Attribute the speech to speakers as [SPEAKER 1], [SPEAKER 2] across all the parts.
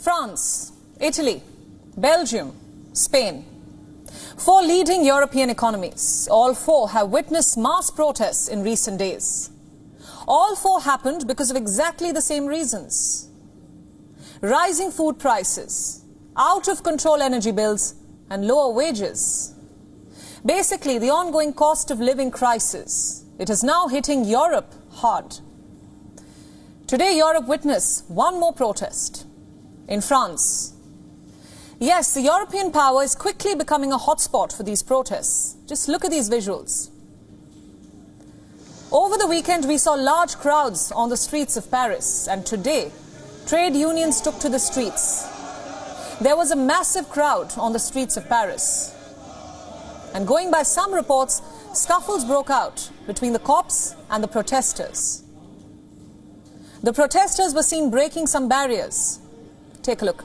[SPEAKER 1] France, Italy, Belgium, Spain. 4 leading European economies. All 4 have witnessed mass protests in recent days. All 4 happened because of exactly the same reasons. Rising food prices, out of control energy bills, and lower wages. Basically, the ongoing cost of living crisis. It is now hitting Europe hard. Today, Europe witnessed one more protest in France. Yes, the European power is quickly becoming a hotspot for these protests. Just look at these visuals. Over the weekend, we saw large crowds on the streets of Paris, and today, trade unions took to the streets. There was a massive crowd on the streets of Paris. And going by some reports, scuffles broke out between the cops and the protesters. The protesters were seen breaking some barriers. Take a look.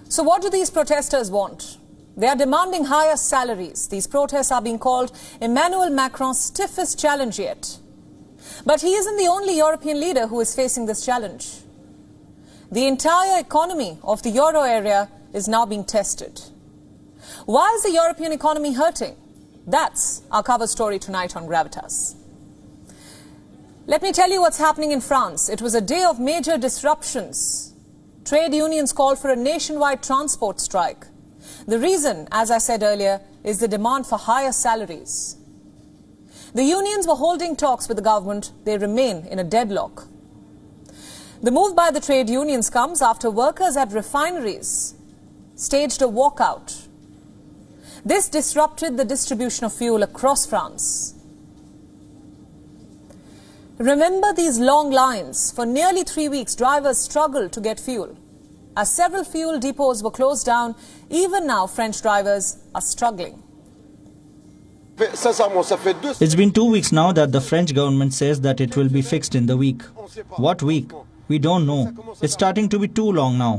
[SPEAKER 1] So what do these protesters want? They are demanding higher salaries. These protests are being called Emmanuel Macron's stiffest challenge yet. But he isn't the only European leader who is facing this challenge. The entire economy of the euro area is now being tested. Why is the European economy hurting? That's our cover story tonight on Gravitas. Let me tell you what's happening in France. It was a day of major disruptions. Trade unions called for a nationwide transport strike. The reason, as I said earlier, is the demand for higher salaries. The unions were holding talks with the government. They remain in a deadlock. The move by the trade unions comes after workers at refineries staged a walkout. This disrupted the distribution of fuel across France. Remember these long lines. For nearly 3 weeks, drivers struggled to get fuel. As several fuel depots were closed down, even now French drivers are struggling.
[SPEAKER 2] It's been 2 weeks now that the French government says that it will be fixed in the week. What week? We don't know. It's starting to be too long now.